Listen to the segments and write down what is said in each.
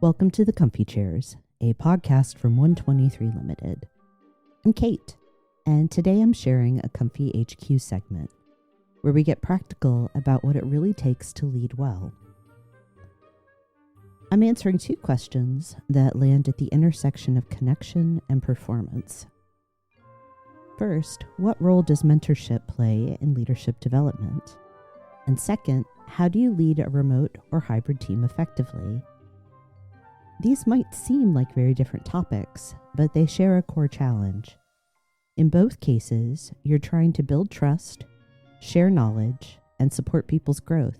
Welcome to the Comfy Chairs, a podcast from 123 Limited. I'm Kate, and today I'm sharing a comfyHQ segment where we get practical about what it really takes to lead well. I'm answering two questions that land at the intersection of connection and performance. First, what role does mentorship play in leadership development? And second, how do you lead a remote or hybrid team effectively? These might seem like very different topics, but they share a core challenge. In both cases, you're trying to build trust, share knowledge, and support people's growth,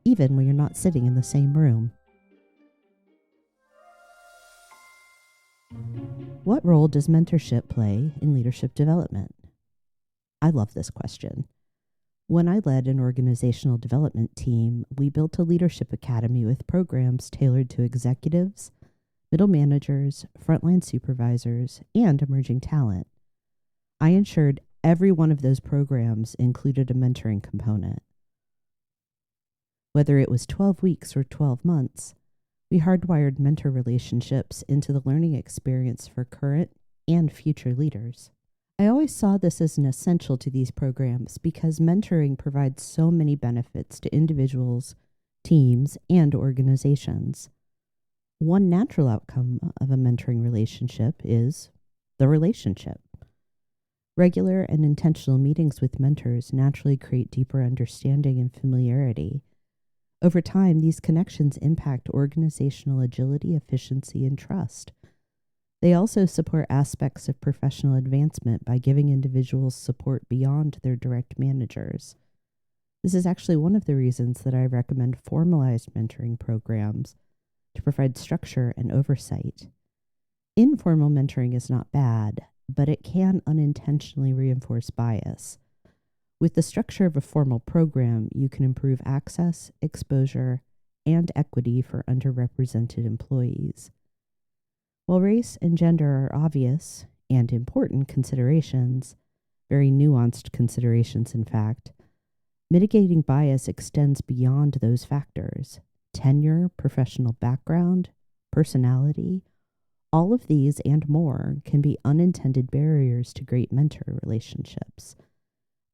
even when you're not sitting in the same room. What role does mentorship play in leadership development? I love this question. When I led an organizational development team, we built a leadership academy with programs tailored to executives, middle managers, frontline supervisors, and emerging talent. I ensured every one of those programs included a mentoring component. Whether it was 12 weeks or 12 months, we hardwired mentor relationships into the learning experience for current and future leaders. I always saw this as an essential to these programs because mentoring provides so many benefits to individuals, teams, and organizations. One natural outcome of a mentoring relationship is the relationship. Regular and intentional meetings with mentors naturally create deeper understanding and familiarity. Over time, these connections impact organizational agility, efficiency, and trust. They also support aspects of professional advancement by giving individuals support beyond their direct managers. This is actually one of the reasons that I recommend formalized mentoring programs to provide structure and oversight. Informal mentoring is not bad, but it can unintentionally reinforce bias. With the structure of a formal program, you can improve access, exposure, and equity for underrepresented employees. While race and gender are obvious and important considerations, very nuanced considerations in fact, mitigating bias extends beyond those factors. Tenure, professional background, personality, all of these and more can be unintended barriers to great mentor relationships.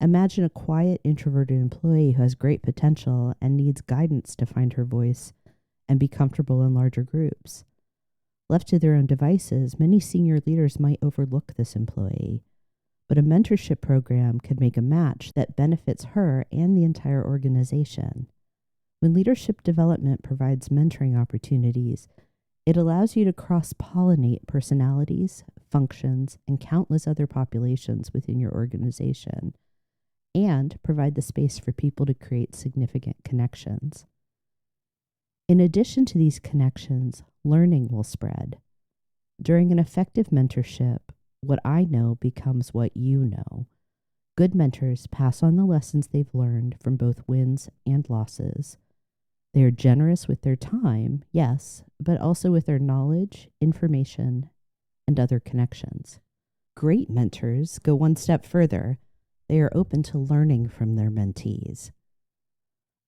Imagine a quiet, introverted employee who has great potential and needs guidance to find her voice and be comfortable in larger groups. Left to their own devices, many senior leaders might overlook this employee, but a mentorship program could make a match that benefits her and the entire organization. When leadership development provides mentoring opportunities, it allows you to cross-pollinate personalities, functions, and countless other populations within your organization, and provide the space for people to create significant connections. In addition to these connections, learning will spread. During an effective mentorship, what I know becomes what you know. Good mentors pass on the lessons they've learned from both wins and losses. They are generous with their time, yes, but also with their knowledge, information, and other connections. Great mentors go one step further. They are open to learning from their mentees.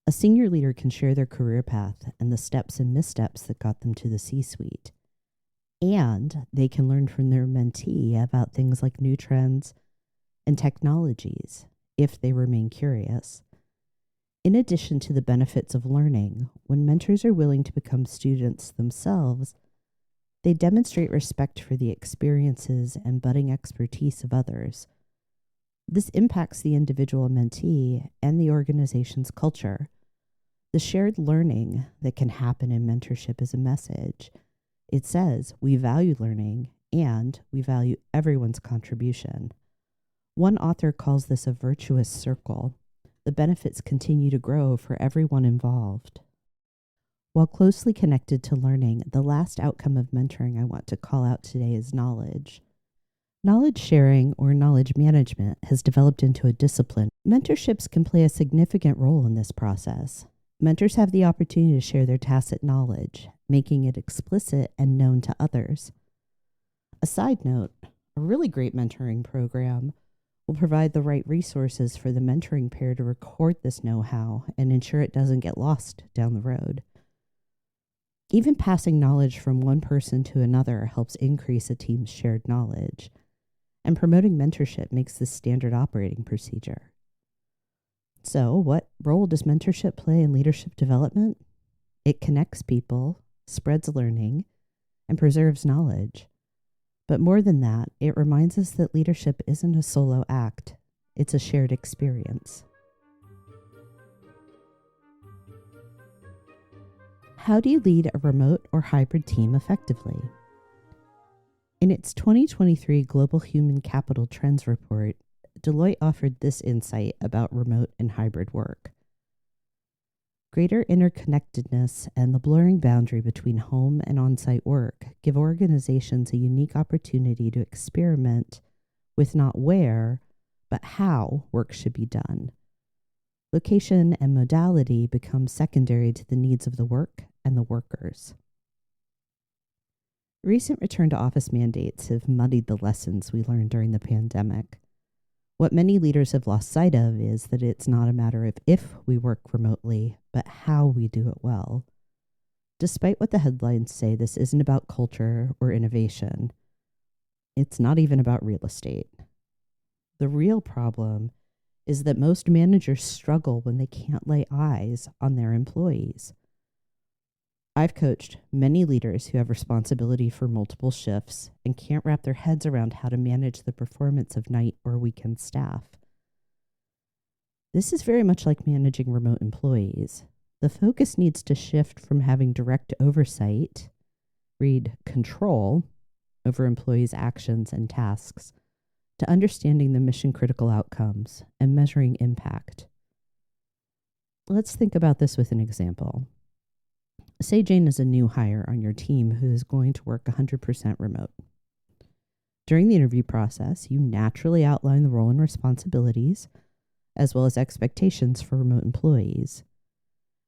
A senior leader can share their career path and the steps and missteps that got them to the C-suite. And they can learn from their mentee about things like new trends and technologies, if they remain curious. In addition to the benefits of learning, when mentors are willing to become students themselves, they demonstrate respect for the experiences and budding expertise of others. This impacts the individual mentee and the organization's culture. The shared learning that can happen in mentorship is a message. It says we value learning and we value everyone's contribution. One author calls this a virtuous circle. The benefits continue to grow for everyone involved. While closely connected to learning, the last outcome of mentoring I want to call out today is knowledge. Knowledge sharing or knowledge management has developed into a discipline. Mentorships can play a significant role in this process. Mentors have the opportunity to share their tacit knowledge, making it explicit and known to others. A side note, a really great mentoring program will provide the right resources for the mentoring pair to record this know-how and ensure it doesn't get lost down the road. Even passing knowledge from one person to another helps increase a team's shared knowledge, and promoting mentorship makes this standard operating procedure. So, what role does mentorship play in leadership development? It connects people, spreads learning, and preserves knowledge. But more than that, it reminds us that leadership isn't a solo act, it's a shared experience. How do you lead a remote or hybrid team effectively? In its 2023 Global Human Capital Trends Report, Deloitte offered this insight about remote and hybrid work. Greater interconnectedness and the blurring boundary between home and on-site work give organizations a unique opportunity to experiment with not where, but how work should be done. Location and modality become secondary to the needs of the work and the workers. Recent return to office mandates have muddied the lessons we learned during the pandemic. What many leaders have lost sight of is that it's not a matter of if we work remotely, but how we do it well. Despite what the headlines say, this isn't about culture or innovation. It's not even about real estate. The real problem is that most managers struggle when they can't lay eyes on their employees. I've coached many leaders who have responsibility for multiple shifts and can't wrap their heads around how to manage the performance of night or weekend staff. This is very much like managing remote employees. The focus needs to shift from having direct oversight, read control, over employees' actions and tasks, to understanding the mission-critical outcomes and measuring impact. Let's think about this with an example. Say Jane is a new hire on your team who is going to work 100% remote. During the interview process, you naturally outline the role and responsibilities, as well as expectations for remote employees.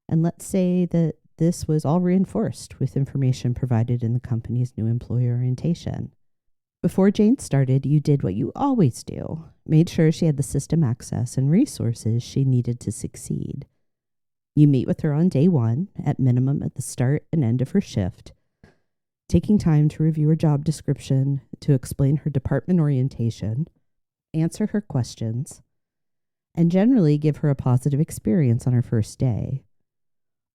And let's say that this was all reinforced with information provided in the company's new employee orientation. Before Jane started, you did what you always do, made sure she had the system access and resources she needed to succeed. You meet with her on day one, at minimum at the start and end of her shift, taking time to review her job description, to explain her department orientation, answer her questions, and generally give her a positive experience on her first day.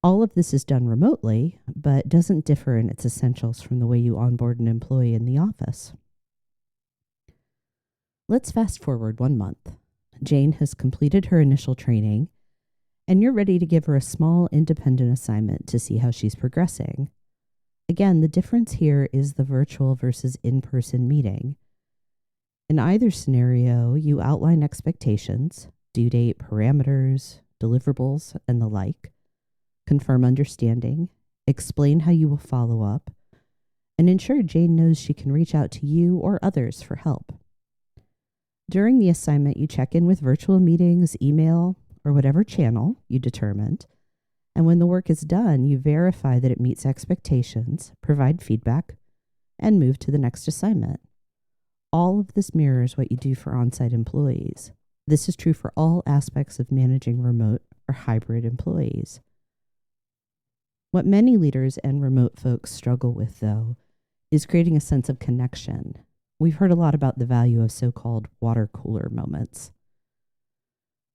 All of this is done remotely, but doesn't differ in its essentials from the way you onboard an employee in the office. Let's fast forward 1 month. Jane has completed her initial training, and you're ready to give her a small independent assignment to see how she's progressing. Again, the difference here is the virtual versus in-person meeting. In either scenario, you outline expectations, due date, parameters, deliverables, and the like, confirm understanding, explain how you will follow up, and ensure Jane knows she can reach out to you or others for help. During the assignment, you check in with virtual meetings, email, or whatever channel you determined, and when the work is done, you verify that it meets expectations, provide feedback, and move to the next assignment. All of this mirrors what you do for on-site employees. This is true for all aspects of managing remote or hybrid employees. What many leaders and remote folks struggle with, though, is creating a sense of connection. We've heard a lot about the value of so-called water cooler moments.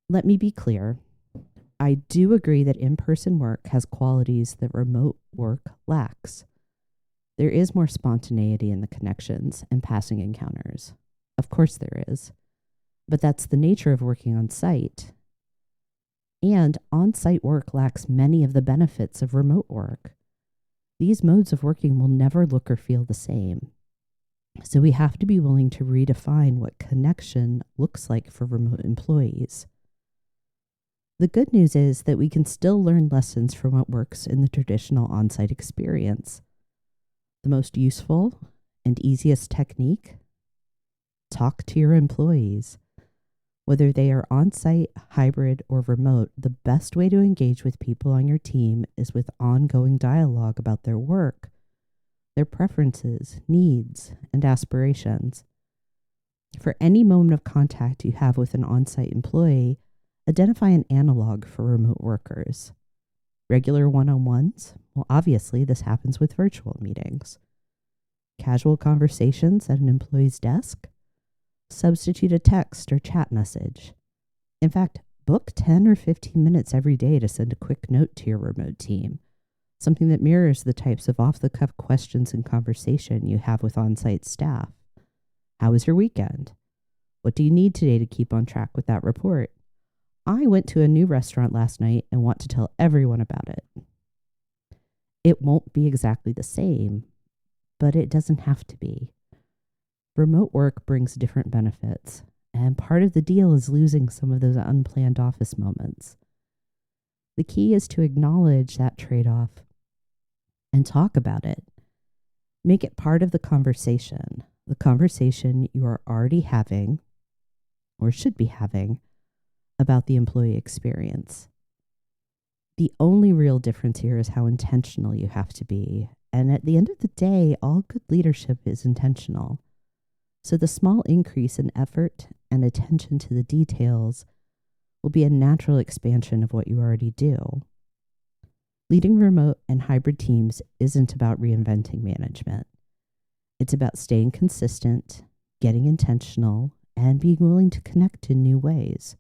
Let me be clear. I do agree that in-person work has qualities that remote work lacks. There is more spontaneity in the connections and passing encounters. Of course there is. But that's the nature of working on site. And on-site work lacks many of the benefits of remote work. These modes of working will never look or feel the same. So we have to be willing to redefine what connection looks like for remote employees. The good news is that we can still learn lessons from what works in the traditional on-site experience. The most useful and easiest technique? Talk to your employees. Whether they are on-site, hybrid, or remote, the best way to engage with people on your team is with ongoing dialogue about their work, their preferences, needs, and aspirations. For any moment of contact you have with an on-site employee, identify an analog for remote workers. Regular one-on-ones? Well, obviously, this happens with virtual meetings. Casual conversations at an employee's desk? Substitute a text or chat message. In fact, book 10 or 15 minutes every day to send a quick note to your remote team, something that mirrors the types of off-the-cuff questions and conversation you have with on-site staff. How was your weekend? What do you need today to keep on track with that report? I went to a new restaurant last night and want to tell everyone about it. It won't be exactly the same, but it doesn't have to be. Remote work brings different benefits, and part of the deal is losing some of those unplanned office moments. The key is to acknowledge that trade-off and talk about it. Make it part of the conversation you are already having, or should be having, about the employee experience. The only real difference here is how intentional you have to be, and at the end of the day, all good leadership is intentional. So the small increase in effort and attention to the details will be a natural expansion of what you already do. Leading remote and hybrid teams isn't about reinventing management. It's about staying consistent, getting intentional, and being willing to connect in new ways.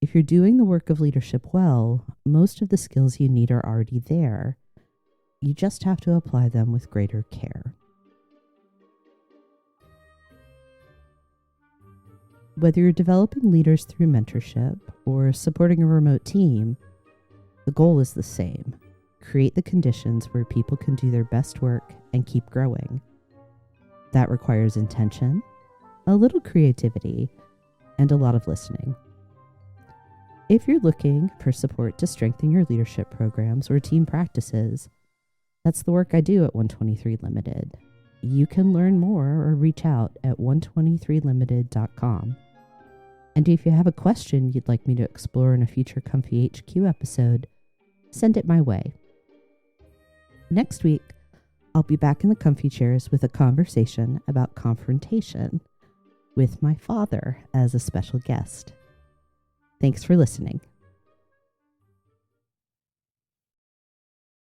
If you're doing the work of leadership well, most of the skills you need are already there. You just have to apply them with greater care. Whether you're developing leaders through mentorship or supporting a remote team, the goal is the same. Create the conditions where people can do their best work and keep growing. That requires intention, a little creativity, and a lot of listening. If you're looking for support to strengthen your leadership programs or team practices, that's the work I do at 123 Limited. You can learn more or reach out at 123limited.com. And if you have a question you'd like me to explore in a future comfyHQ episode, send it my way. Next week, I'll be back in the comfy chairs with a conversation about confrontation with my father as a special guest. Thanks for listening.